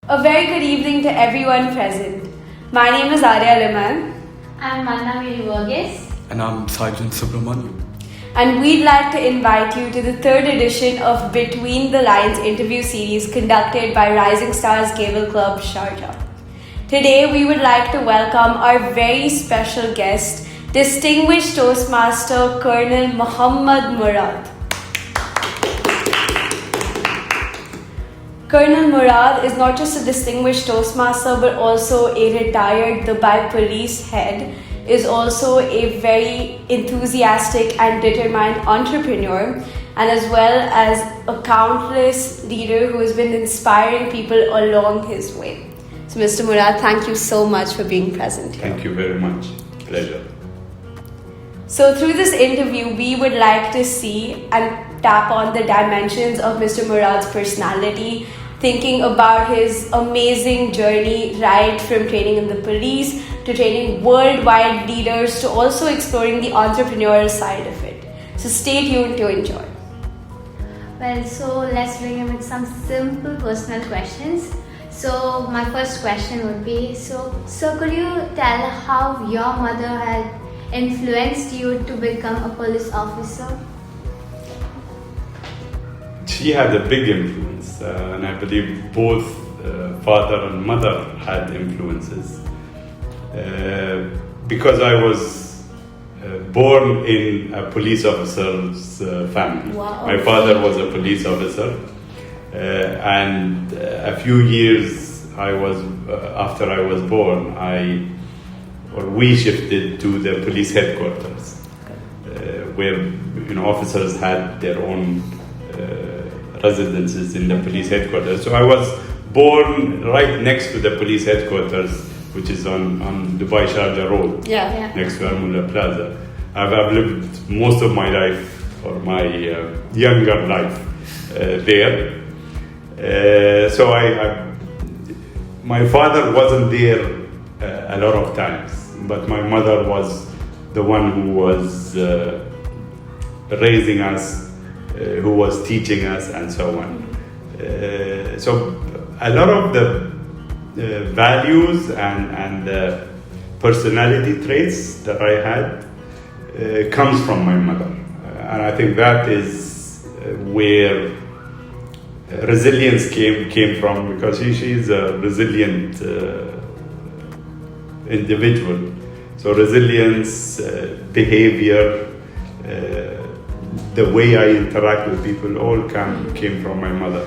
A very good evening to everyone present. My name is Arya Liman. I'm Manna Miri Varghese. And I'm Sergeant Subramaniam. And we'd like to invite you to the third edition of Between the Lines interview series conducted by Rising Stars Gavel Club, Sharjah. Today, we would like to welcome our very special guest, Distinguished Toastmaster Colonel Muhammad Murad. Colonel Murad is not just a distinguished Toastmaster but also a retired Dubai police head, is also a very enthusiastic and determined entrepreneur, and as well as a countless leader who has been inspiring people along his way. So Mr. Murad, thank you so much for being present here. Thank you very much. Pleasure. So through this interview, we would like to see and tap on the dimensions of Mr. Murad's personality, thinking about his amazing journey right from training in the police to training worldwide leaders to also exploring the entrepreneurial side of it. So stay tuned to enjoy. Well, so let's begin with some simple personal questions. So my first question would be, so could you tell how your mother had influenced you to become a police officer? She had a big influence, and I believe both father and mother had influences. Because I was born in a police officer's family. Wow. My father was a police officer, and a few years after I was born, we shifted to the police headquarters, where officers had their own residences in the police headquarters. So I was born right next to the police headquarters, which is on Dubai Sharjah Road, Yeah. next to Almula Plaza. I've lived most of my life, or my younger life, there. So my father wasn't there a lot of times, but my mother was the one who was raising us, who was teaching us, and so on. So a lot of the values and the personality traits that I had comes from my mother. And I think that is where resilience came from, because she is a resilient individual. So resilience, behavior, the way I interact with people all came from my mother.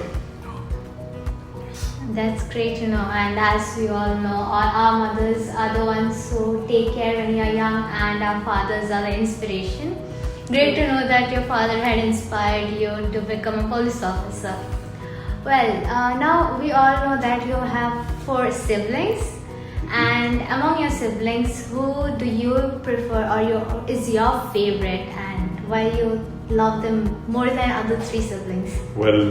That's great to know, and as we all know, our mothers are the ones who take care when you are young, and our fathers are the inspiration. Great to know that your father had inspired you to become a police officer. Well, now we all know that you have 4 siblings, and among your siblings, who do you prefer or is your favorite, and why you love them more than other 3 siblings? Well,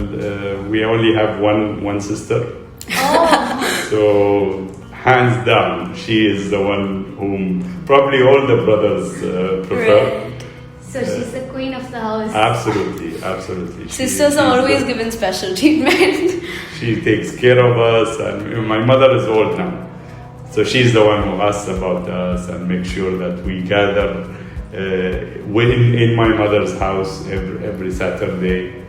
we only have one sister. Oh. So hands down, she is the one whom probably all the brothers prefer. Right. So she's the queen of the house. Absolutely. Sisters are always given special treatment. She takes care of us, and my mother is old now. So she's the one who asks about us and makes sure that we gather in my mother's house every Saturday.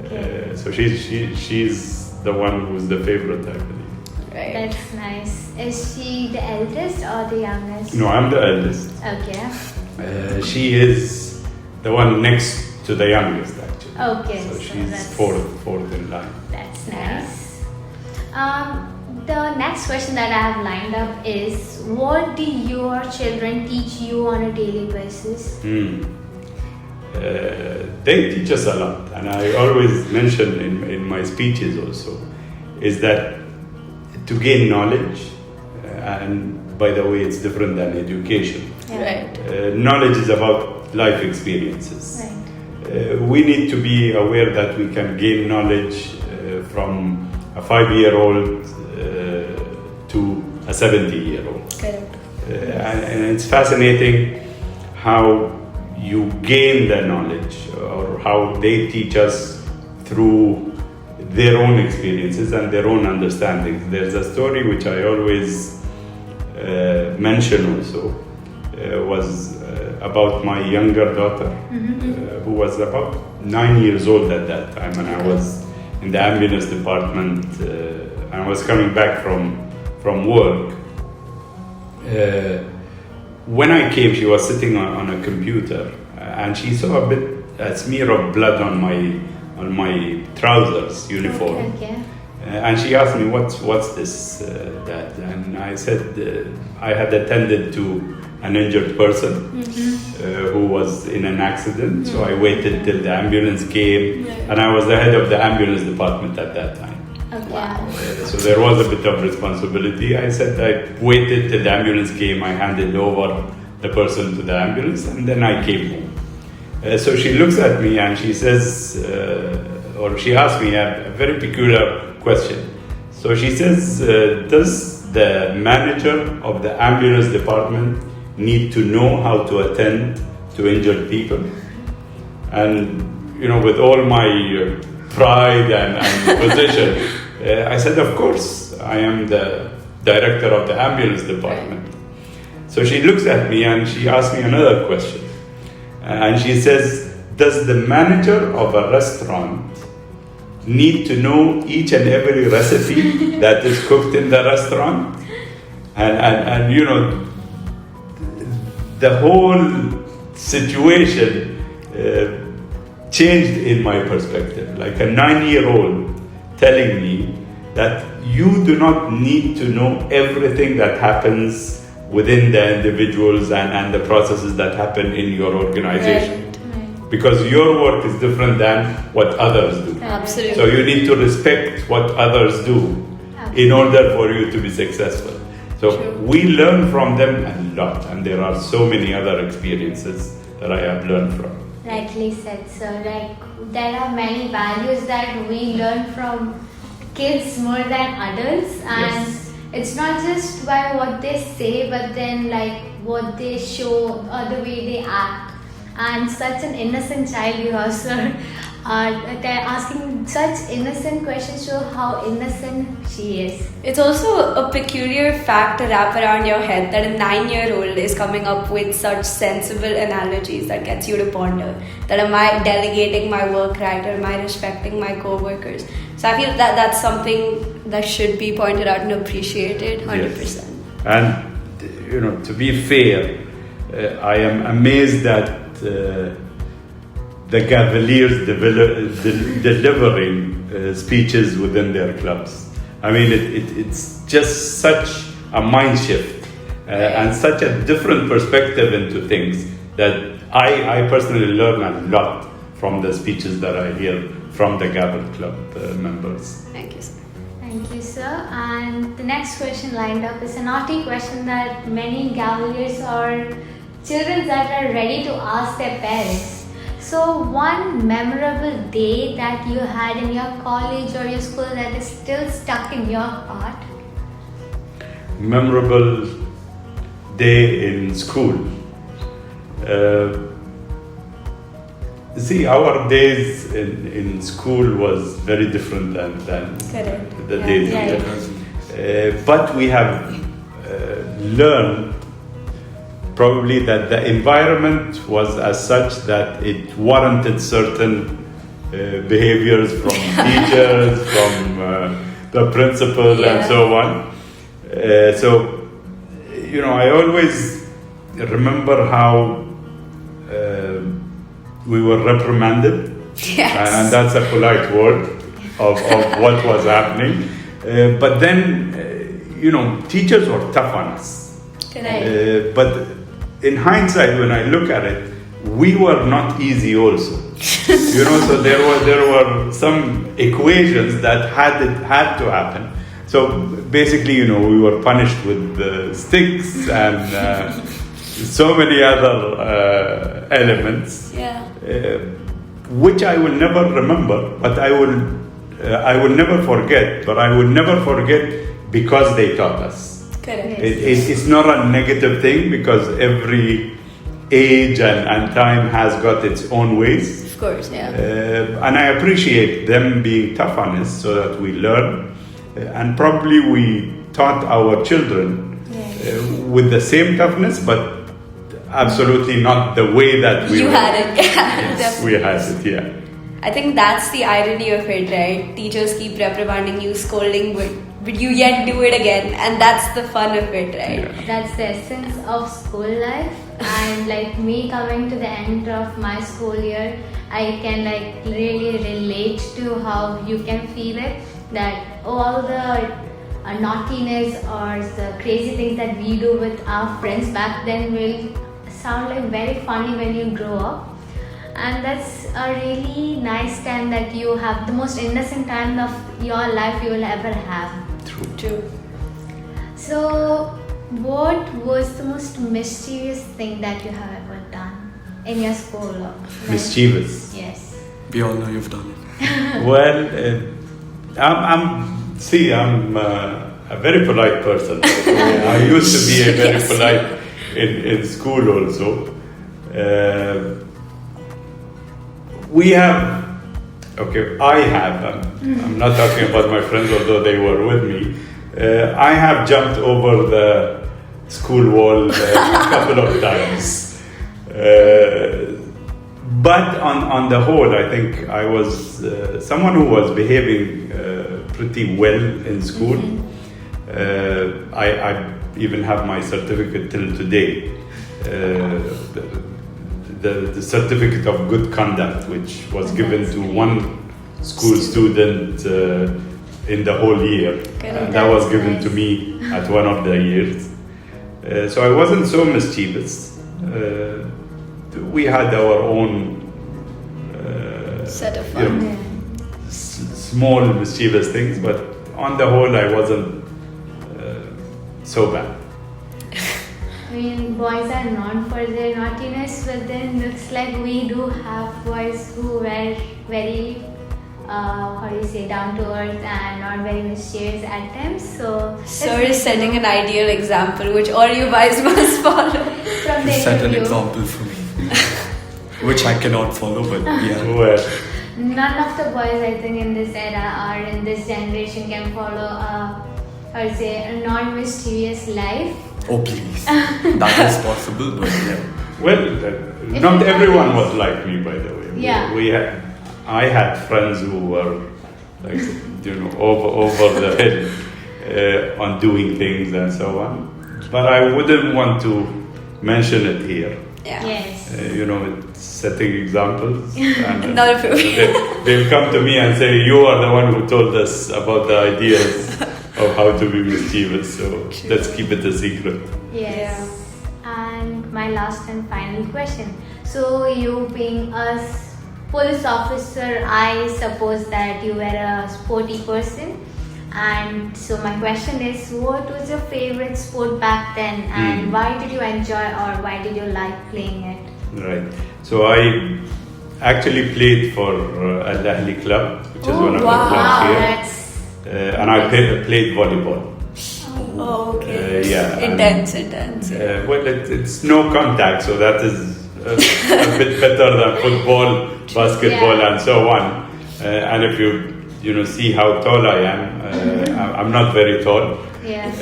Okay. So she's the one who's the favorite, I believe. Right. That's nice. Is she the eldest or the youngest? No, I'm the eldest. Okay. She is the one next to the youngest, actually. Okay. So so she's that's, fourth in line. That's nice. The next question that I have lined up is, what do your children teach you on a daily basis? They teach us a lot, and I always mention in my speeches also, is that to gain knowledge, and by the way, it's different than education. Yeah. Right. Knowledge is about life experiences. Right. We need to be aware that we can gain knowledge from a 5-year-old to a 70-year-old. Correct. And it's fascinating how you gain the knowledge, or how they teach us through their own experiences and their own understandings. There's a story which I always mention also, was about my younger daughter, who was about 9 years old at that time, and I was in the ambulance department, and I was coming back from work. When I came, she was sitting on a computer, and she saw a smear of blood on my trousers uniform. Okay. And she asked me, what's this, Dad? And I said, I had attended to an injured person who was in an accident. So I waited till the ambulance came, and I was the head of the ambulance department at that time. Okay. So there was a bit of responsibility. I said I waited till the ambulance came, I handed over the person to the ambulance, and then I came home. So she looks at me and she says, or she asked me a very peculiar question. So she says, does the manager of the ambulance department need to know how to attend to injured people? And, with all my pride and position, I said, of course, I am the director of the ambulance department. So she looks at me and she asks me another question. And she says, does the manager of a restaurant need to know each and every recipe that is cooked in the restaurant? And the whole situation changed in my perspective. Like a 9-year-old telling me that you do not need to know everything that happens within the individuals and the processes that happen in your organization. Right. Because your work is different than what others do. Absolutely. So you need to respect what others do in order for you to be successful. So we learn from them a lot, and there are so many other experiences that I have learned from. Rightly said, sir. Like, there are many values that we learn from kids more than adults, and Yes. it's not just by what they say, but then like what they show or the way they act. And such an innocent child you are, sir. They're asking such innocent questions, show how innocent she is. It's also a peculiar fact to wrap around your head that a 9-year-old is coming up with such sensible analogies that gets you to ponder. That am I delegating my work right, or am I respecting my co-workers? So I feel that that's something that should be pointed out and appreciated 100%. Yes. And to be fair, I am amazed that the Gaveliers delivering speeches within their clubs. I mean, it's just such a mind shift and such a different perspective into things that I personally learn a lot from the speeches that I hear from the Gavel Club members. Thank you, sir. Thank you, sir. And the next question lined up is a naughty question that many Gaveliers or children that are ready to ask their parents. So, one memorable day that you had in your college or your school that is still stuck in your heart? Memorable day in school. See, our days in school was very different than Correct. the days in Yeah. university. But we have learned probably that the environment was as such that it warranted certain behaviors from teachers, from the principal, and so on. I always remember how we were reprimanded, Yes. and that's a polite word of what was happening. But then, teachers were tough on us. Correct. But in hindsight, when I look at it, we were not easy also. So there were some equations that had to happen. So basically, we were punished with sticks and so many other elements, which I will never remember, but I will never forget. But I will never forget because they taught us. Correct. It's not a negative thing, because every age and time has got its own ways. course, yeah. And I appreciate them being tough on us so that we learn. And probably we taught our children with the same toughness, but absolutely not the way that we had it. Yeah, yes, we had it, yeah. I think that's the irony of it, right? Teachers keep reprimanding you, scolding, but you yet do it again, and that's the fun of it, right? Yeah. That's the essence of school life. And like me coming to the end of my school year, I can like really relate to how you can feel it, that all the naughtiness or the crazy things that we do with our friends back then will sound like very funny when you grow up. And that's a really nice time that you have, the most innocent time of your life you will ever have. True. So, what was the most mischievous thing that you have ever done in your school life? Mischievous. Yes. We all know you've done it. Well, I'm a very polite person. I used to be a very Yes. polite in school also. I have, I'm not talking about my friends, although they were with me. I have jumped over the school wall a couple of times. But on the whole, I think I was someone who was behaving pretty well in school. I even have my certificate till today. The certificate of good conduct, which was given to one school student in the whole year. That was given to me at one of the years. So I wasn't so mischievous. We had our own Set of fun. small mischievous things, but on the whole, I wasn't so bad. I mean, boys are known for their naughtiness, but then looks like we do have boys who were very, down to earth and not very mischievous at times. So, Sir is setting an ideal example, which all you guys must follow. from the Set an interview, example for me, which I cannot follow, but yeah. Well, none of the boys, I think, in this era or in this generation can follow a non-mischievous life. Oh please, that is possible, but yeah. well, not everyone was like me, by the way. Yeah. I had friends who were like, over the head on doing things and so on. But I wouldn't want to mention it here. Yeah. Yes. It's setting examples. And Not appropriate. they'll come to me and say, you are the one who told us about the ideas of how to be mischievous, so let's keep it a secret. Yes. And my last and final question. So, you being a police officer, I suppose that you were a sporty person. And so, my question is, what was your favorite sport back then, and why did you enjoy or why did you like playing it? Right. So I actually played for Al Ahli Club, which is one of the clubs here. That's And I played volleyball. Oh, okay. Yeah. Intense. Well, it's no contact, so that is a bit better than football, basketball, and so on. And if you see how tall I am, I'm not very tall. yes.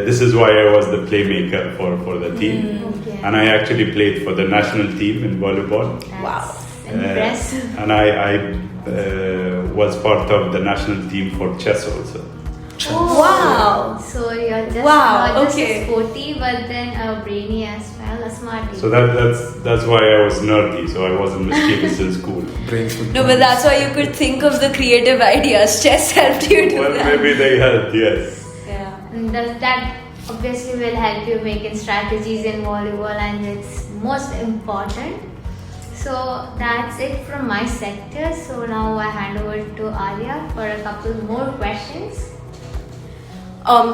This is why I was the playmaker for the team. Okay. And I actually played for the national team in volleyball. Wow. Impressive. And I was part of the national team for chess also. Oh, Wow. So you're just Wow, not just okay. a sporty, but then a brainy as well, a smarty. So that's why I was nerdy, so I wasn't mischievous in school. Brains would No, but that's why you could think of the creative ideas. Chess helped you do Well, that. maybe they helped, yes. Yeah. And that obviously will help you making strategies in volleyball, and it's most important. So that's it from my sector. So now I hand over to Arya for a couple more questions.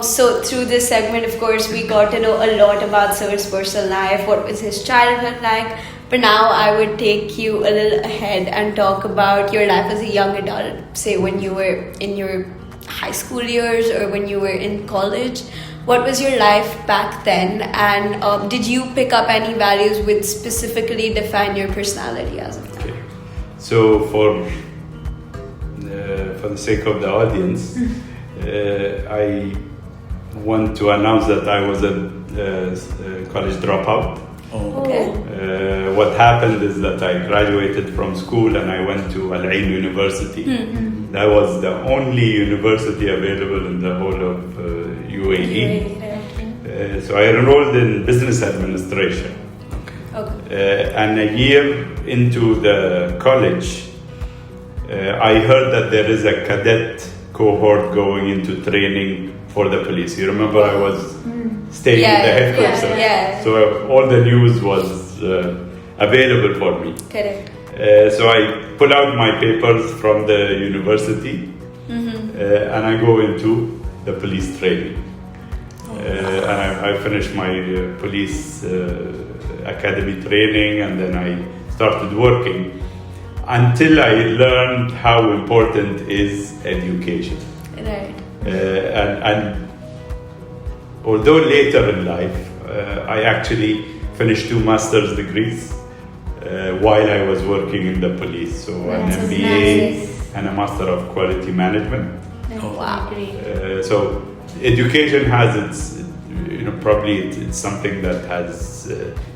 So through this segment, of course, we got to know a lot about Sir's personal life, what was his childhood like. But now I would take you a little ahead and talk about your life as a young adult, say when you were in your high school years or when you were in college. What was your life back then, and did you pick up any values which specifically define your personality as of now? Okay. So for the sake of the audience, I want to announce that I was a college dropout. Okay. What happened is that I graduated from school and I went to Al Ain University. That was the only university available in the whole of UAE. So I enrolled in business administration. And a year into the college, I heard that there is a cadet cohort going into training for the police. You remember I was staying in the headquarters. So all the news was available for me. Correct. So I pull out my papers from the university and I go into the police training. And I finished my police academy training, and then I started working until I learned how important is education. Right. And although later in life, I actually finished 2 master's degrees while I was working in the police. So an MBA and a Master of Quality Management. Wow. So education has its, probably it's something that has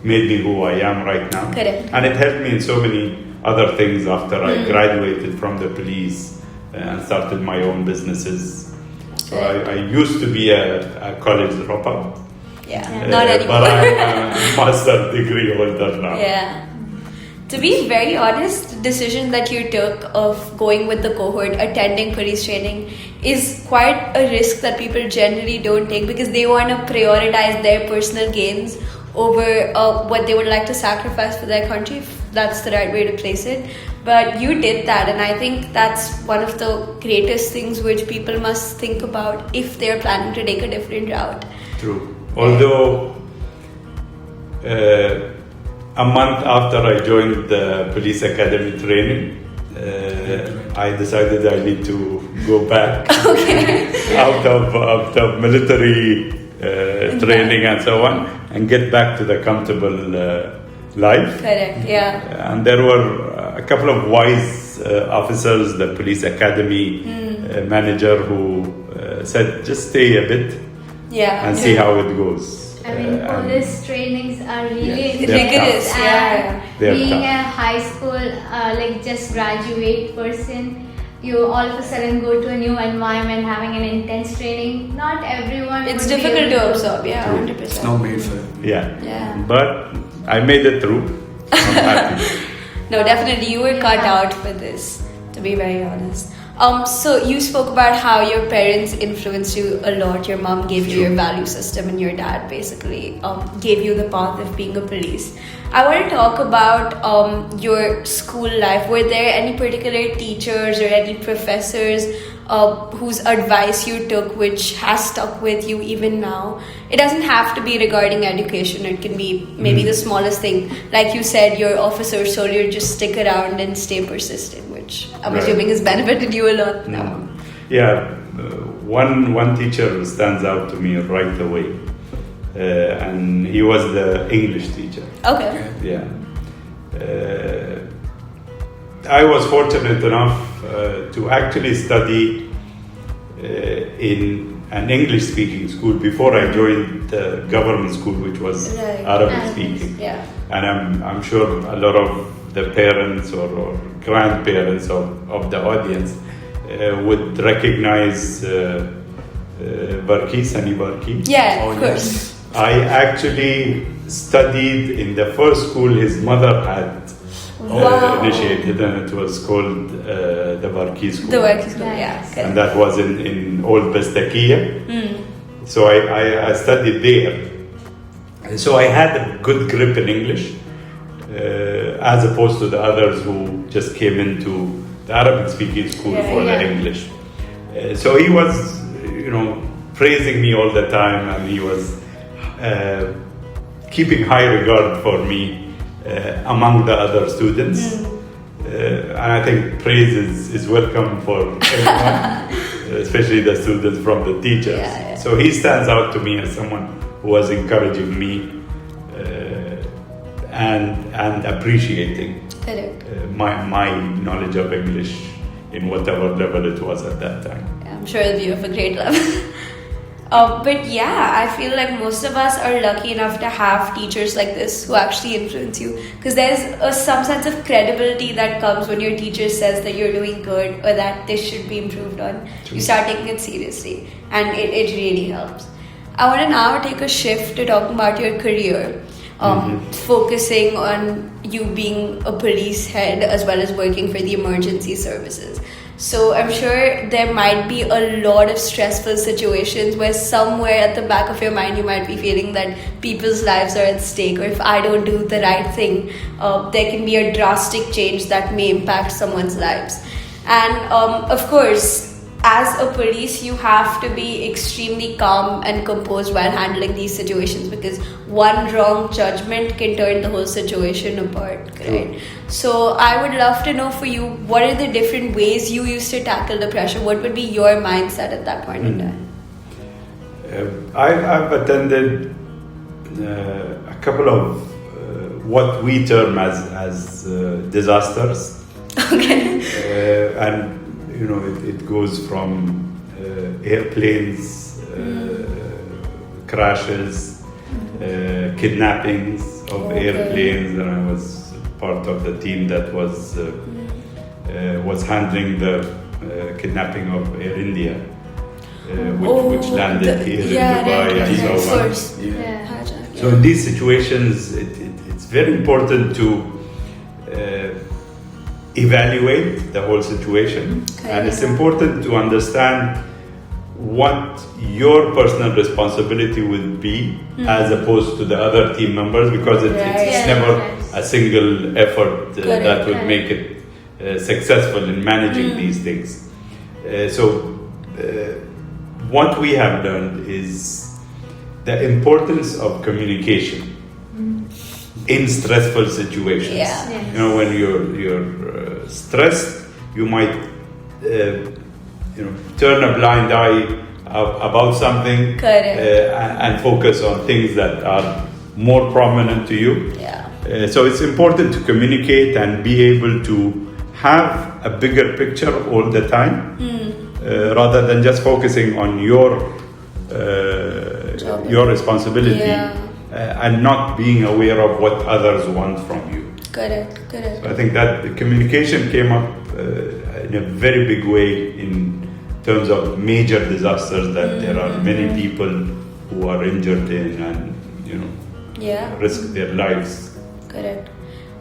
made me who I am right now. Correct. And it helped me in so many other things after I graduated from the police and started my own businesses. So I used to be a college dropout. Not anymore. But I'm a master's degree holder now. Yeah. To be very honest, the decision that you took of going with the cohort, attending police training, is quite a risk that people generally don't take because they want to prioritize their personal gains over what they would like to sacrifice for their country, if that's the right way to place it. But you did that, and I think that's one of the greatest things which people must think about if they're planning to take a different route. True. Although a month after I joined the police academy training, I decided I need to go back out of military training and so on, and get back to the comfortable life. Correct, yeah. And there were a couple of wise officers, the police academy manager, who said, just stay a bit and see how it goes. I mean, police trainings are really rigorous. And being tough. a high school, just graduate person, you all of a sudden go to a new environment, having an intense training. Not everyone. It's would be difficult able to absorb, 100%. It's not made for it. Yeah. But I made it through. I'm happy. No, definitely, you were cut out for this, to be very honest. So you spoke about how your parents influenced you a lot. Your mom gave you your value system, and your dad basically gave you the path of being a police. I want to talk about your school life. Were there any particular teachers or any professors whose advice you took which has stuck with you even now? It doesn't have to be regarding education. It can be maybe the smallest thing. Like you said, your officer told you just stick around and stay persistent, which I'm assuming has benefited you a lot now. Yeah, one teacher stands out to me right away. And he was the English teacher. Okay. Yeah. I was fortunate enough to actually study in an English-speaking school before I joined the government school, which was Arabic-speaking. Yeah. And I'm sure a lot of the parents or grandparents of the audience would recognize Barki, Sani Barki. Yeah, of course. I actually studied in the first school his mother had initiated, and it was called the Barki School. The Barki School, yeah. And that was in Old Bastakia. So I studied there. So I had a good grip in English, as opposed to the others who just came into the Arabic-speaking school for the English. So he was, praising me all the time, and he was keeping high regard for me among the other students. And I think praise is welcome for everyone, especially the students from the teachers. So he stands out to me as someone who was encouraging me and appreciating Correct. my knowledge of English in whatever level it was at that time. I'm sure it'll be of a great level. But yeah, I feel like most of us are lucky enough to have teachers like this who actually influence you, because there's some sense of credibility that comes when your teacher says that you're doing good or that this should be improved on. True. You start taking it seriously, and it really helps. I want to now take a shift to talking about your career, focusing on you being a police head as well as working for the emergency services. So I'm sure there might be a lot of stressful situations where somewhere at the back of your mind you might be feeling that people's lives are at stake, or if I don't do the right thing, there can be a drastic change that may impact someone's lives. And of course, as a police, you have to be extremely calm and composed while handling these situations, because one wrong judgment can turn the whole situation apart, right? Sure. So I would love to know for you, what are the different ways you used to tackle the pressure? What would be your mindset at that point in time? I've attended a couple of what we term as disasters. Okay. And it goes from airplanes, crashes, kidnappings of airplanes, and I was part of the team that was handling the kidnapping of Air India, which landed here in Dubai and so on. So in these situations, it's very important to evaluate the whole situation, and it's important to understand what your personal responsibility will be as opposed to the other team members, because it's never a single effort that would make it successful in managing these things. What we have learned is the importance of communication in stressful situations. When you're stressed, you might turn a blind eye about something and focus on things that are more prominent to you. So it's important to communicate and be able to have a bigger picture all the time, rather than just focusing on your responsibility and not being aware of what others want from you. Correct. So I think that the communication came up in a very big way in terms of major disasters that there are many people who are injured in and risk their lives. Correct.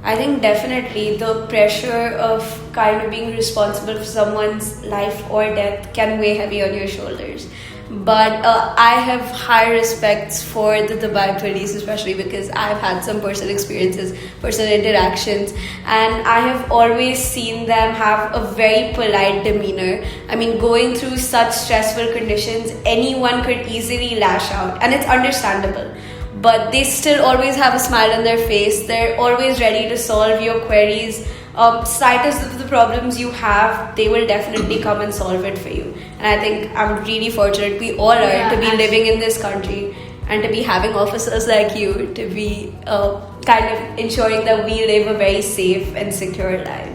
I think definitely the pressure of kind of being responsible for someone's life or death can weigh heavy on your shoulders. But I have high respects for the Dubai police, especially because I've had some personal experiences, personal interactions, and I have always seen them have a very polite demeanor. I mean, going through such stressful conditions, anyone could easily lash out, and it's understandable. But they still always have a smile on their face. They're always ready to solve your queries. Slightest of the problems you have, they will definitely come and solve it for you. And I think I'm really fortunate, we all are, to be living in this country and to be having officers like you, to be kind of ensuring that we live a very safe and secure life.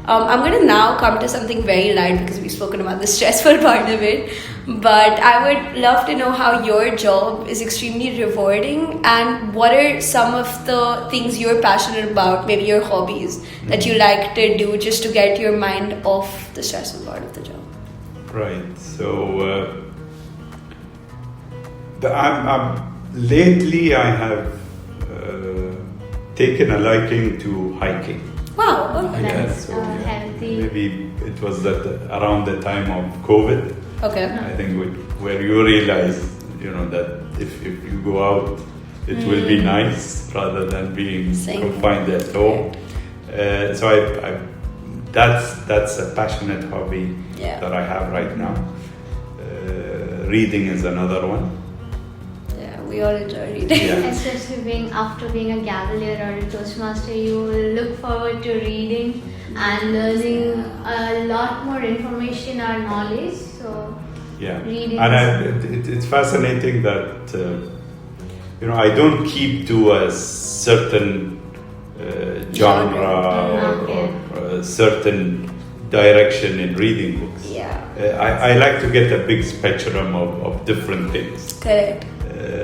I'm going to now come to something very light, because we've spoken about the stressful part of it. But I would love to know how your job is extremely rewarding, and what are some of the things you're passionate about, maybe your hobbies that you like to do just to get your mind off the stressful part of the job. Right. So lately I have taken a liking to hiking. Wow, okay. That's So, healthy. maybe it was that around the time of COVID. Okay. I think where you realize, that if you go out, it will be nice rather than being confined at home. So that's a passionate hobby that I have right now. Reading is another one. We all enjoy reading. Especially after being a Gavel or a Toastmaster, you will look forward to reading and learning a lot more information or knowledge. So reading. And it's fascinating that I don't keep to a certain genre or a certain direction in reading books. Yeah. I like to get a big spectrum of different things. Correct.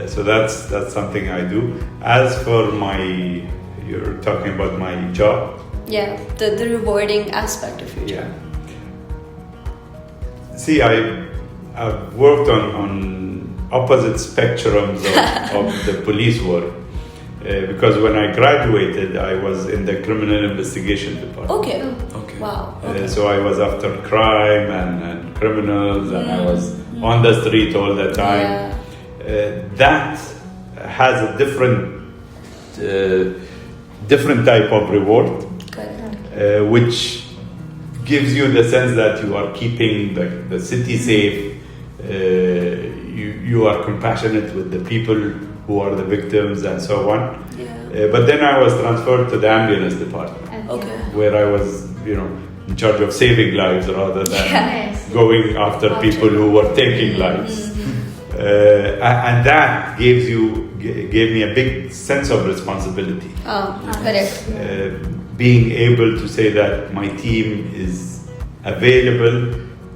So that's something I do. As for you're talking about my job. Yeah, the rewarding aspect of your job. Yeah. See, I've worked on opposite spectrums of the police work. Because when I graduated, I was in the criminal investigation department. Okay. Okay. Wow. Okay. So I was after crime and criminals, and I was on the street all the time. Yeah. That has a different type of reward, Correct. which gives you the sense that you are keeping the city safe. You are compassionate with the people who are the victims and so on. Yeah. But then I was transferred to the ambulance department, Okay. where I was, in charge of saving lives rather than Yes. going after people who were taking lives. And that gave me a big sense of responsibility. Oh, correct. Being able to say that my team is available,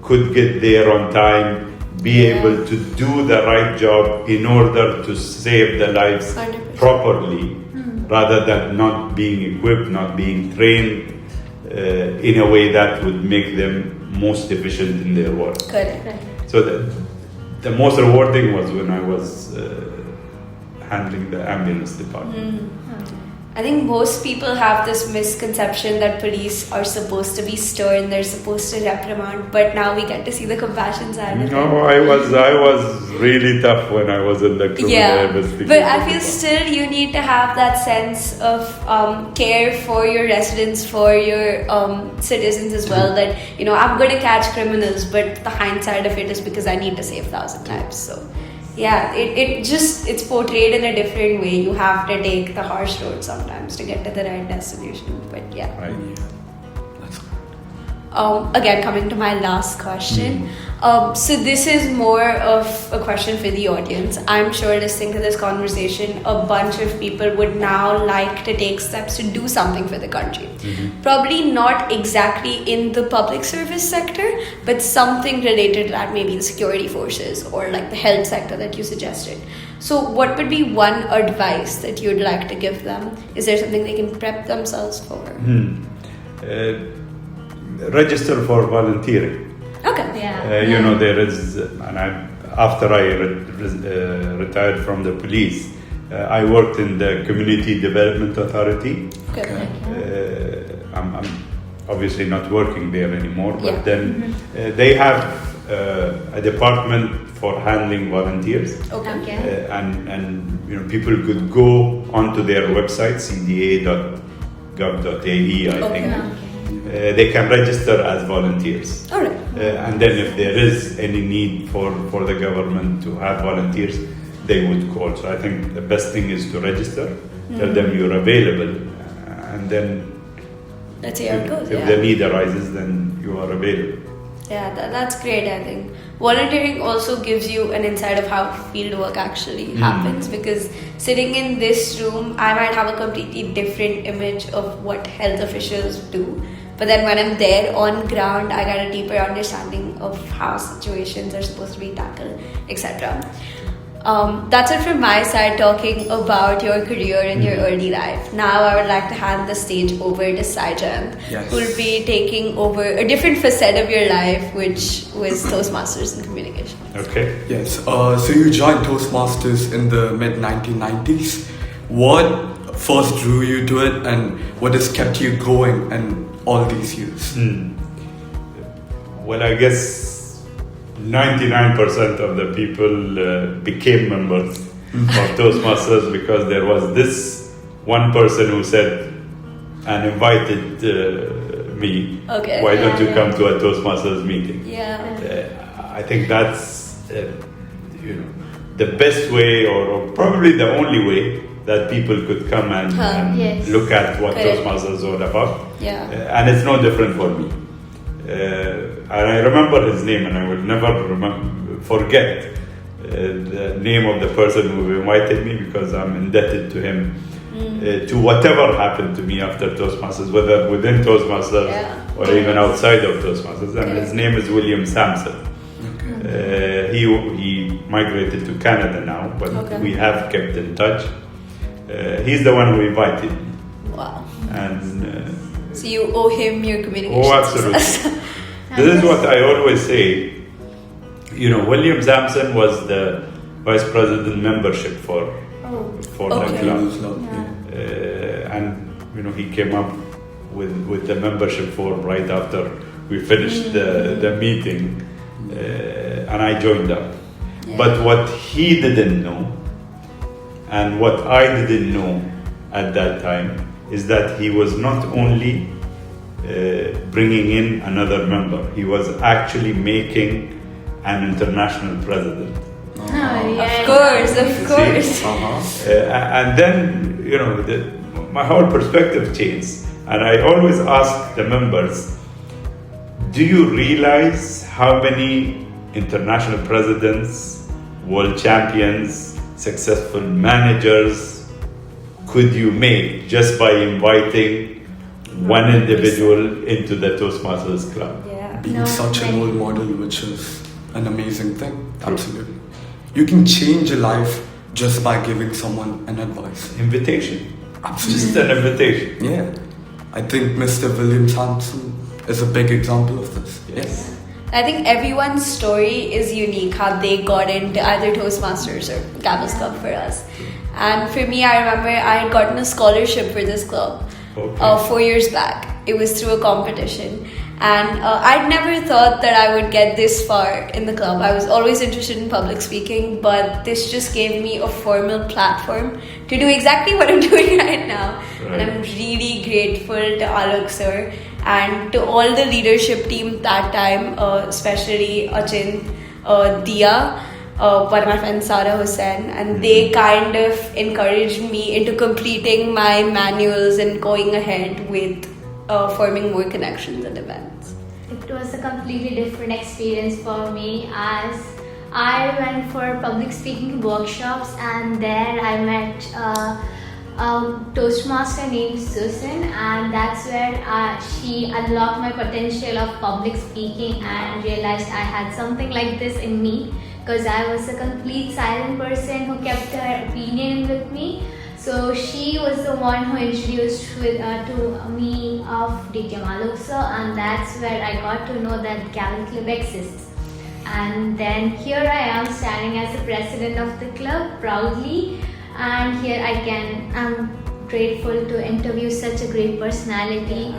could get there on time, be able to do the right job in order to save the lives 100%. properly, rather than not being equipped, not being trained in a way that would make them most efficient in their work. Correct. So the most rewarding was when I was handling the ambulance department. I think most people have this misconception that police are supposed to be stern, they're supposed to reprimand, but now we get to see the compassion side of it. No, I was really tough when I was in the criminal investigation. But I feel still you need to have that sense of care for your residents, for your citizens as well. That I'm going to catch criminals, but the hindsight of it is because I need to save 1,000 lives. So. Yeah, it's portrayed in a different way. You have to take the harsh road sometimes to get to the right destination. But yeah. Right. That's Again, coming to my last question. So this is more of a question for the audience. I'm sure listening to this conversation, a bunch of people would now like to take steps to do something for the country. Probably not exactly in the public service sector, but something related to that, maybe the security forces or like the health sector that you suggested. So what would be one advice that you'd like to give them? Is there something they can prep themselves for? Register for volunteering. Okay. Yeah. There is, after I retired from the police, I worked in the Community Development Authority. Okay. I'm obviously not working there anymore, but Yeah. then they have a department for handling volunteers. Okay. And people could go onto their website, cda.gov.ae, I think. They can register as volunteers. All right. And then if there is any need for the government to have volunteers, they would call. So I think the best thing is to register, tell them you're available, and then Let's see how it goes. if Yeah. the need arises, then you are available. Yeah, that's great, I think. Volunteering also gives you an insight of how field work actually happens, because sitting in this room, I might have a completely different image of what health officials do. But then when I'm there on ground, I get a deeper understanding of how situations are supposed to be tackled, etc. That's it from my side, talking about your career and your early life. Now I would like to hand the stage over to Sharjah, Yes. who will be taking over a different facet of your life, which was Toastmasters and communication. Okay. Yes. So you joined Toastmasters in the mid-1990s. What first drew you to it, and what has kept you going and all these years? Well, I guess 99% of the people became members of Toastmasters because there was this one person who said and invited me, Okay. why don't you come to a Toastmasters meeting? Yeah. I think that's the best way, or probably the only way that people could come and Yes. look at what Correct. Toastmasters is all about. Yeah. And it's no different for me. And I remember his name, and I will never forget the name of the person who invited me, because I'm indebted to him to whatever happened to me after Toastmasters, whether within Toastmasters or even outside of Toastmasters. And his name is William Sampson. He migrated to Canada now, but we have kept in touch. He's the one who invited me. Wow. And so you owe him your communication. Oh, absolutely. This is what I always say. You know, William Sampson was the vice president membership for the club. And you know, he came up with the membership form right after we finished the meeting, and I joined up. But what he didn't know, and what I didn't know at that time, is that he was not only bringing in another member, he was actually making an international president. Of course. And then, you know, my whole perspective changed. And I always ask the members, do you realize how many international presidents, world champions, successful managers could you make just by inviting one individual into the Toastmasters club? Being such a role model, which is an amazing thing. Absolutely. You can change a life just by giving someone an advice. Invitation. Absolutely. Just an invitation. Yeah. I think Mr. William Sampson is a big example of this. Yes. I think everyone's story is unique, how they got into either Toastmasters or Gavel's club for us. And for me, I remember I had gotten a scholarship for this club 4 years back. It was through a competition. And I'd never thought that I would get this far in the club. I was always interested in public speaking, but this just gave me a formal platform to do exactly what I'm doing right now. And I'm really grateful to Alok sir and to all the leadership team that time, especially Achin, Dia, one of my friends, Sarah Hussain, and they kind of encouraged me into completing my manuals and going ahead with forming more connections and events. It was a completely different experience for me, as I went for public speaking workshops, and there I met a Toastmaster named Susan, and that's where she unlocked my potential of public speaking and realized I had something like this in me, because I was a complete silent person who kept her opinion with me. So she was the one who introduced to me of DJ Maluk sir, and that's where I got to know that Gavel Club exists. And then here I am standing as the president of the club proudly, and here I'm grateful to interview such a great personality.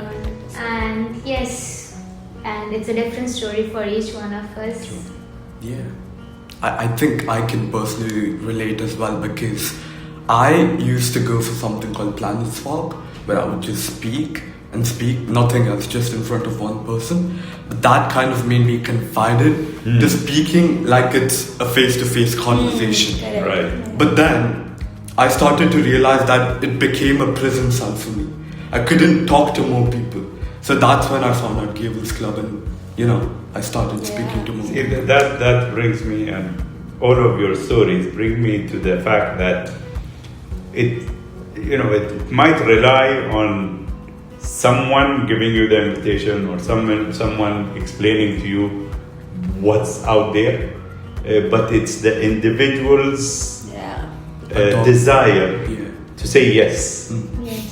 And yes, and it's a different story for each one of us. Yeah, I think I can personally relate as well, because I used to go for something called Planet Swap, where I would just speak, nothing else, just in front of one person. But that kind of made me confided to speaking like it's a face-to-face conversation. Right. But then I started to realize that it became a prison cell for me. I couldn't talk to more people. So that's when I found out Gavel's Club, and you know, I started speaking to more people. That brings me, and all of your stories bring me to the fact that it might rely on someone giving you the invitation, or someone explaining to you what's out there, but it's the individual's desire to say yes,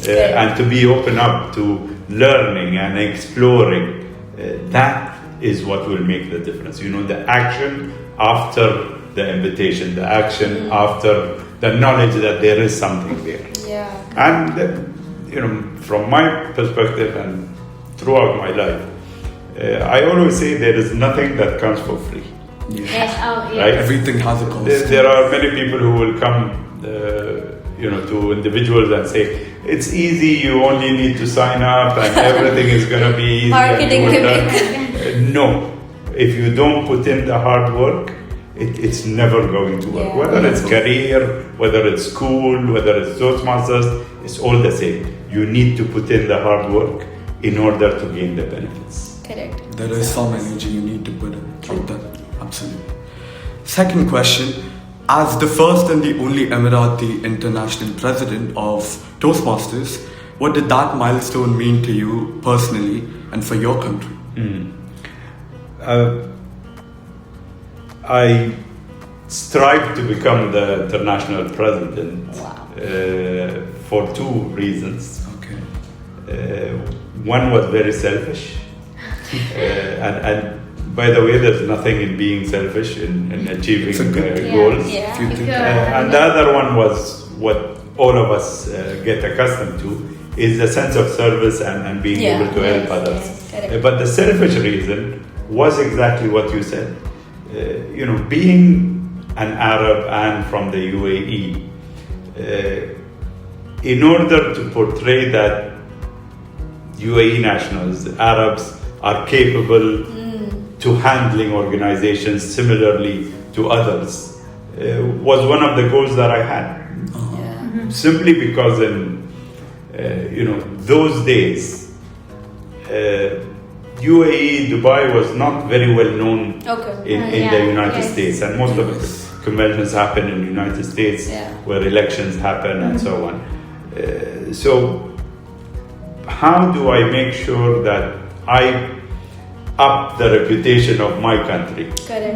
and to be open up to learning and exploring. That is what will make the difference. You know, the action after the invitation, the action after the knowledge that there is something there. And you know, from my perspective and throughout my life, I always say there is nothing that comes for free. Right? Everything has a cost. There are many people who will come, to individuals and say, it's easy, you only need to sign up and everything is going to be easy. Marketing gimmick. No. If you don't put in the hard work, it's never going to work. Whether it's career, whether it's school, whether it's Toastmasters, it's all the same. You need to put in the hard work in order to gain the benefits. Correct. There is some energy you need to put in. Absolutely. Second question, as the first and the only Emirati international president of Toastmasters, what did that milestone mean to you personally and for your country? I strive to become the international president for two reasons. Okay. One was very selfish, and by the way, there's nothing in being selfish in achieving goals. Yeah. And the other one was what all of us get accustomed to, is the sense of service and being able to help others. But the selfish reason was exactly what you said. Being an Arab and from the UAE, in order to portray that UAE nationals, Arabs, are capable to handling organizations similarly to others, was one of the goals that I had. Simply because in those days, UAE, Dubai was not very well known in the United States, and most of the conventions happen in the United States where elections happen and so on. So how do I make sure that I up the reputation of my country?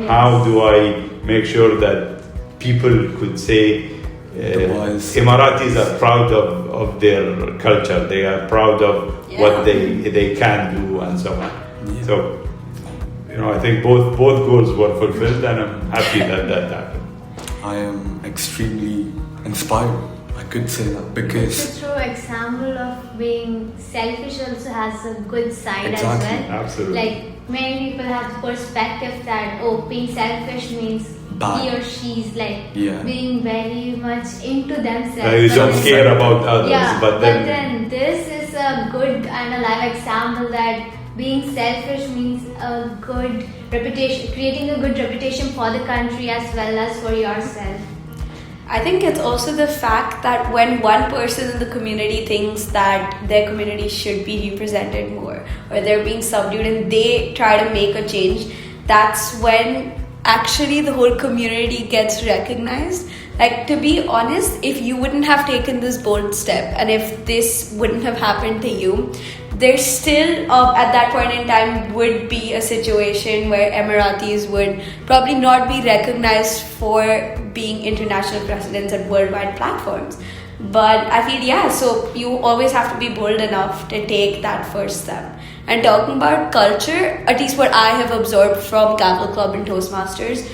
How do I make sure that people could say Emiratis are proud of their culture, they are proud of what they can do and so on. So I think both goals were fulfilled, and I'm happy that happened. I am extremely inspired, I could say that, because it's a true example of being selfish also has a good side as well. Absolutely. Like many people have the perspective that being selfish means bad. He or she's being very much into themselves. You don't care about others, but then this is a good and a live example that being selfish means a good reputation, creating a good reputation for the country as well as for yourself. I think it's also the fact that when one person in the community thinks that their community should be represented more, or they're being subdued, and they try to make a change, that's when actually the whole community gets recognized. Like, to be honest, if you wouldn't have taken this bold step and if this wouldn't have happened to you, there still at that point in time would be a situation where Emiratis would probably not be recognized for being international presidents at worldwide platforms. But I feel, so you always have to be bold enough to take that first step. And talking about culture, at least what I have absorbed from Gavel Club and Toastmasters,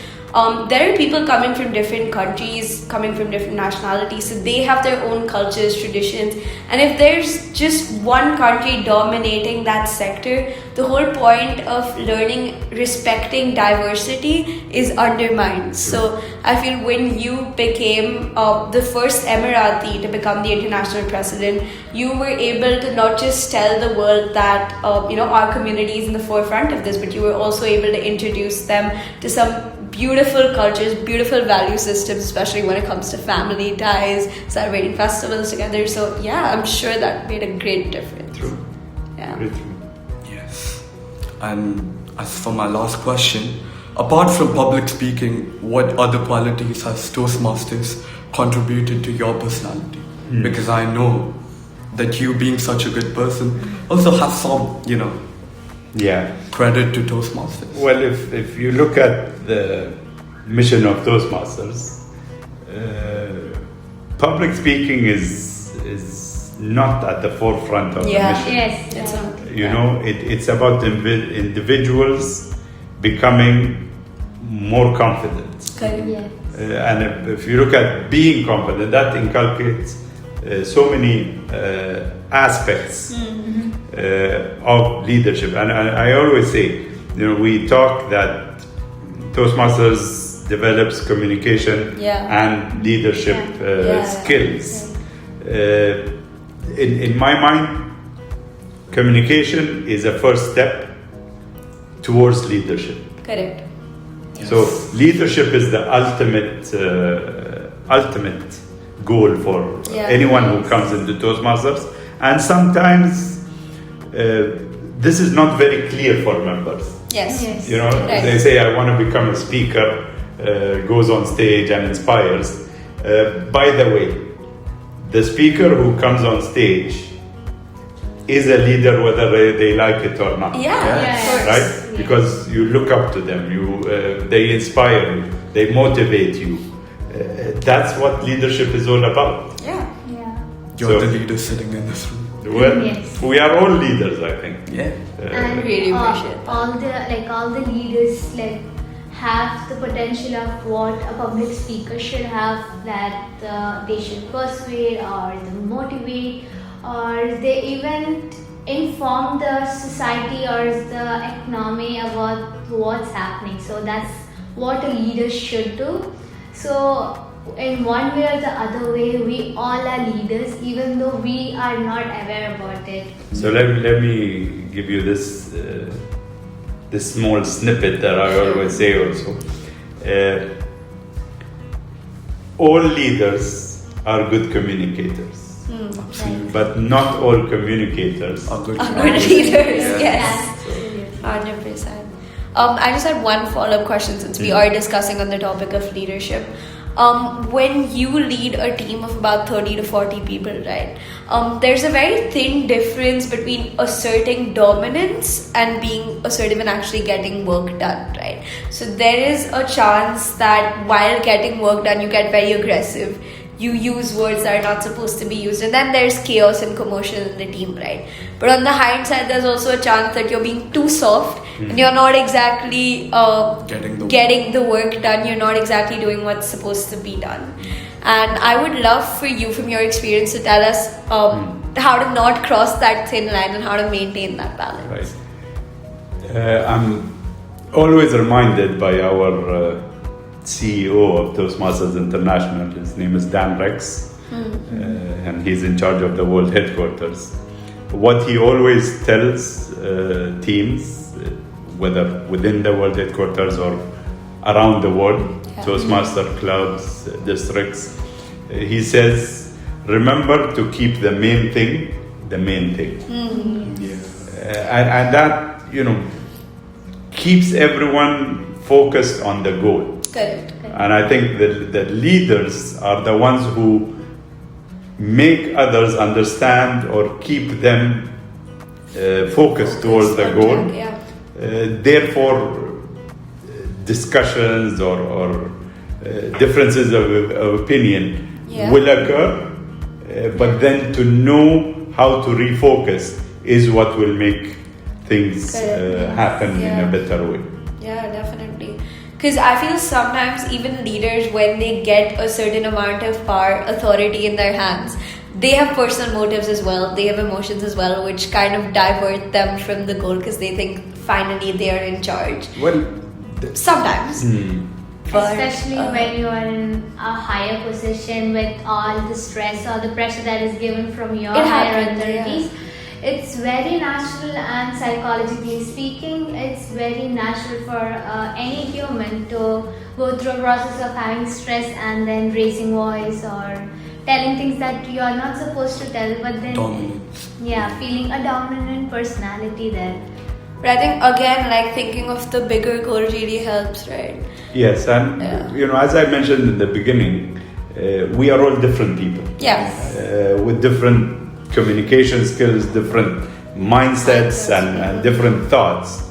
there are people coming from different countries, coming from different nationalities, so they have their own cultures, traditions, and if there's just one country dominating that sector, the whole point of learning, respecting diversity is undermined. So I feel when you became the first Emirati to become the international president, you were able to not just tell the world that our community is in the forefront of this, but you were also able to introduce them to some beautiful cultures, beautiful value systems, especially when it comes to family ties, celebrating festivals together. So I'm sure that made a great difference. True. Yeah. Very true. yes. And as for my last question, apart from public speaking, what other qualities has Toastmasters contributed to your personality? Because I know that you, being such a good person, also has some, credit to Toastmasters. Well, if you look at the mission of Toastmasters, public speaking is not at the forefront of the mission. Yes, it's not. It's about individuals becoming more confident. Correct. And if you look at being confident, that inculcates so many aspects of leadership. And I always say, we talk that Toastmasters develops communication and leadership skills. In my mind, communication is a first step towards leadership. Correct. So leadership is the ultimate goal for anyone who comes into Toastmasters. And sometimes this is not very clear for members. Yes. They say, I want to become a speaker, goes on stage and inspires. By the way, the speaker who comes on stage is a leader whether they like it or not. Yeah. Right? Because you look up to them, they inspire you, they motivate you. That's what leadership is all about. Yeah. You're the leader sitting in this room. Well, Yes. we are all leaders, I think. Yeah. And really appreciate all the leaders have the potential of what a public speaker should have, that they should persuade or motivate, or they even inform the society or the economy about what's happening. So that's what a leader should do. So in one way or the other way, we all are leaders, even though we are not aware about it. So let me give you this small snippet that I always say also. All leaders are good communicators, but not all communicators Are good. Leaders, yes. Absolutely. 100%. I just had one follow-up question since we are discussing on the topic of leadership. When you lead a team of about 30 to 40 people, right? There's a very thin difference between asserting dominance and being assertive and actually getting work done, right? So there is a chance that while getting work done, you get very aggressive. You use words that are not supposed to be used, and then there's chaos and commotion in the team, right? But on the hindsight, there's also a chance that you're being too soft and you're not exactly getting the work done. You're not exactly doing what's supposed to be done. And I would love for you, from your experience, to tell us how to not cross that thin line and how to maintain that balance. Right. I'm always reminded by our CEO of Toastmasters International. His name is Dan Rex, and he's in charge of the world headquarters. What he always tells teams, whether within the world headquarters or around the world, Toastmaster clubs, districts, he says, remember to keep the main thing the main thing. And that, keeps everyone focused on the goal. Correct. And I think the leaders are the ones who make others understand or keep them focused towards the goal. Yeah. Therefore, discussions or differences of opinion will occur, but then to know how to refocus is what will make things happen in a better way. Yeah, definitely. Because I feel sometimes even leaders, when they get a certain amount of power, authority in their hands, they have personal motives as well. They have emotions as well, which kind of divert them from the goal because they think finally they are in charge. Well, Sometimes. But, especially when you are in a higher position with all the stress or the pressure that is given from your higher authorities. It's very natural, and psychologically speaking, it's very natural for any human to go through a process of having stress and then raising voice or telling things that you are not supposed to tell, but then feeling a dominant personality there. But I think again, thinking of the bigger goal really helps, right? yes, and as I mentioned in the beginning, we are all different people. Yes. With different communication skills, different mindsets, and different thoughts.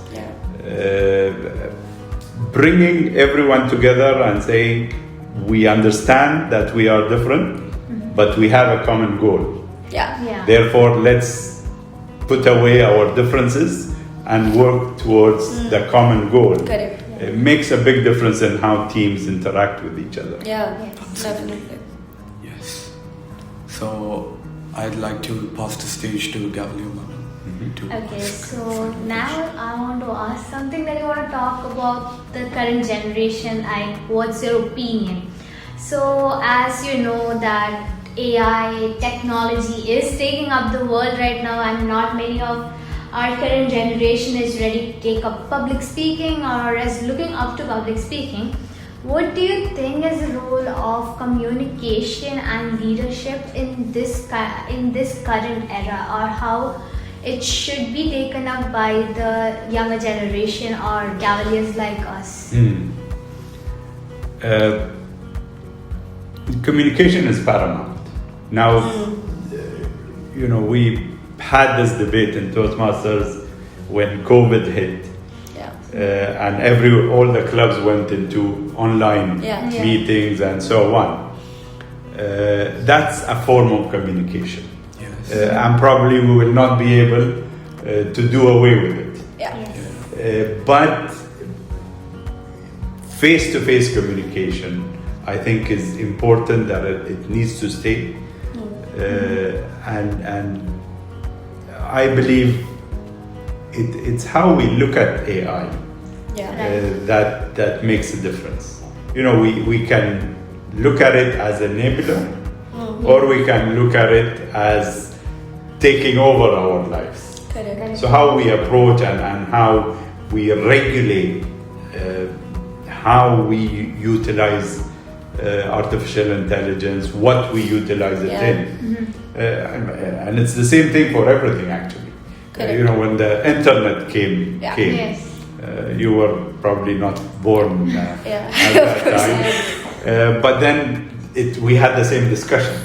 Bringing everyone together and saying, we understand that we are different, but we have a common goal. Therefore, let's put away our differences and work towards the common goal. Correct. It makes a big difference in how teams interact with each other. Definitely. Yes. So I'd like to pass the stage to Gavel. Okay, so now I want to ask something that you want to talk about the current generation. What's your opinion? So as you know that AI technology is taking up the world right now, and not many of our current generation is ready to take up public speaking or is looking up to public speaking. What do you think is the role of communication and leadership in this current era, or how it should be taken up by the younger generation or Gaveliers like us? communication is paramount. Now, we had this debate in Toastmasters when COVID hit. And all the clubs went into online meetings and so on. That's a form of communication. Yes. And probably we will not be able to do away with it. But face-to-face communication, I think, is important, that it needs to stay. And I believe it's how we look at AI that makes a difference. We can look at it as an enabler, or we can look at it as taking over our lives. Correct. So how we approach and how we regulate, how we utilize artificial intelligence, what we utilize it in. And it's the same thing for everything, actually. When the internet came, you were probably not born at that time. But then we had the same discussion.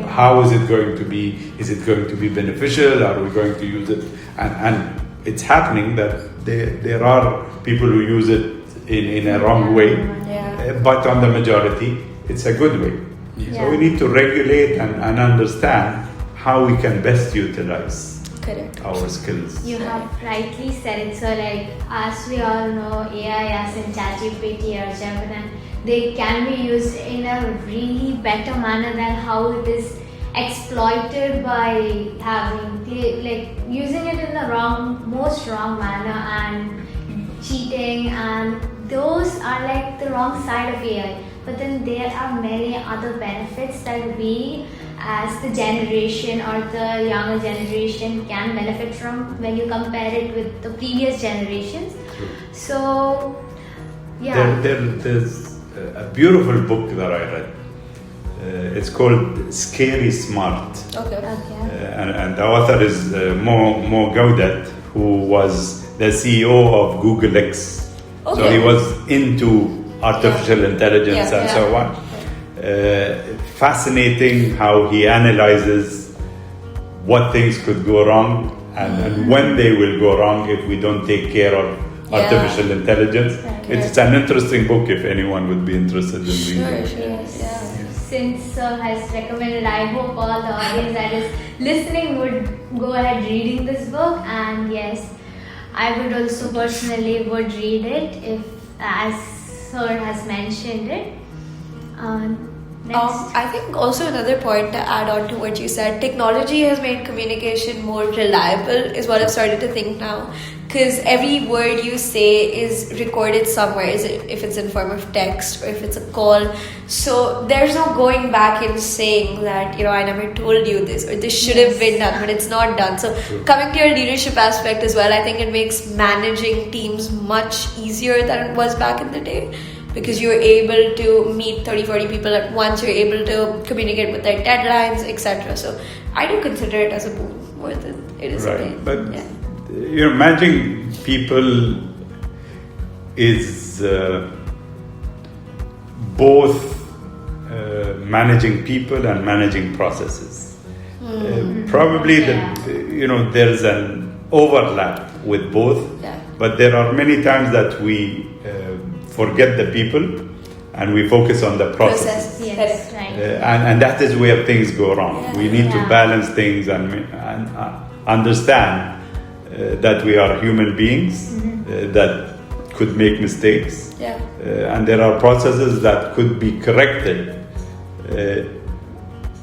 How is it going to be? Is it going to be beneficial? Are we going to use it? And it's happening that there are people who use it in a wrong way. But on the majority, it's a good way. So we need to regulate and understand how we can best utilize our skills. You have rightly said it. So, as we all know, AI, as in ChatGPT or Gemini, they can be used in a really better manner than how it is exploited by using it in the most wrong manner and cheating, and those are the wrong side of AI. But then there are many other benefits that we as the generation or the younger generation can benefit from when you compare it with the previous generations. So, there's a beautiful book that I read. It's called Scary Smart. And the author is Mo Gaudat, who was the CEO of Google X. So he was into artificial intelligence and so on. Fascinating how he analyzes what things could go wrong and when they will go wrong if we don't take care of artificial intelligence. It's an interesting book if anyone would be interested in reading it. Since Sir has recommended, I hope all the audience that is listening would go ahead reading this book. And yes, I would also personally would read it if, as Sir has mentioned it. I think also another point to add on to what you said, technology has made communication more reliable is what I've started to think now, because every word you say is recorded somewhere, if it's in form of text or if it's a call. So there's no going back and saying that, I never told you this or this should have been done, but it's not done. So coming to your leadership aspect as well, I think it makes managing teams much easier than it was back in the day. Because you're able to meet 30-40 people at once, you're able to communicate with their deadlines, etc. So I do consider it as a boon more than it is a pain. But managing people is both managing people and managing processes. Probably there's an overlap with both, but there are many times that we forget the people and we focus on the process. And that is where things go wrong. We need to balance things and understand that we are human beings that could make mistakes. And there are processes that could be corrected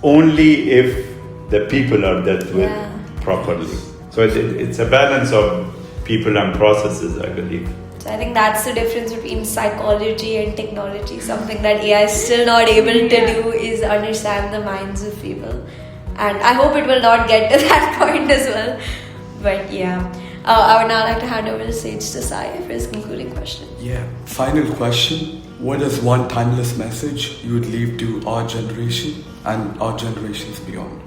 only if the people are dealt with properly. So it's a balance of people and processes, I believe. So I think that's the difference between psychology and technology. Something that AI is still not able to do is understand the minds of people. And I hope it will not get to that point as well. But I would now like to hand over the stage to Sai for his concluding question. Final question. What is one timeless message you would leave to our generation and our generations beyond?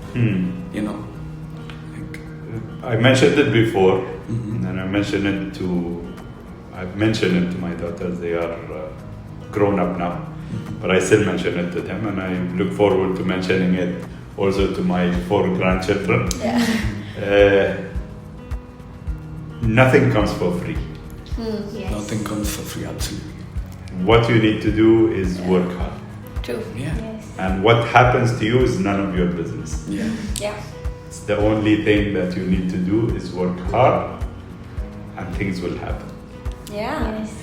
I mentioned it before, and I've mentioned it to my daughters. They are grown up now, but I still mention it to them, and I look forward to mentioning it also to my 4 grandchildren. Nothing comes for free. Yes. Nothing comes for free, absolutely. What you need to do is work hard. True. Yeah. Yes. And what happens to you is none of your business. Yeah. Yeah. It's the only thing that you need to do is work hard, and things will happen. Yeah. Yes.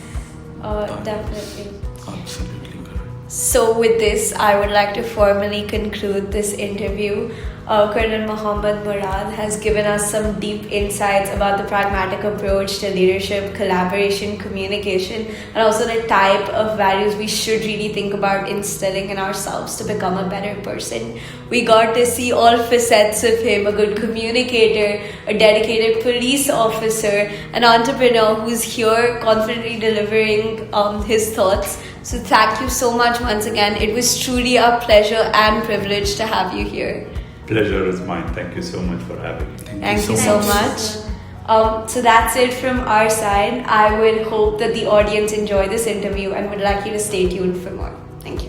Definitely. Absolutely correct. So with this, I would like to formally conclude this interview. Colonel Muhammad Murad has given us some deep insights about the pragmatic approach to leadership, collaboration, communication, and also the type of values we should really think about instilling in ourselves to become a better person. We got to see all facets of him: a good communicator, a dedicated police officer, an entrepreneur who's here confidently delivering his thoughts. So thank you so much once again. It was truly a pleasure and privilege to have you here. Pleasure is mine. Thank you so much for having me. Thank you so much. So that's it from our side. I would hope that the audience enjoy this interview and would like you to stay tuned for more. Thank you.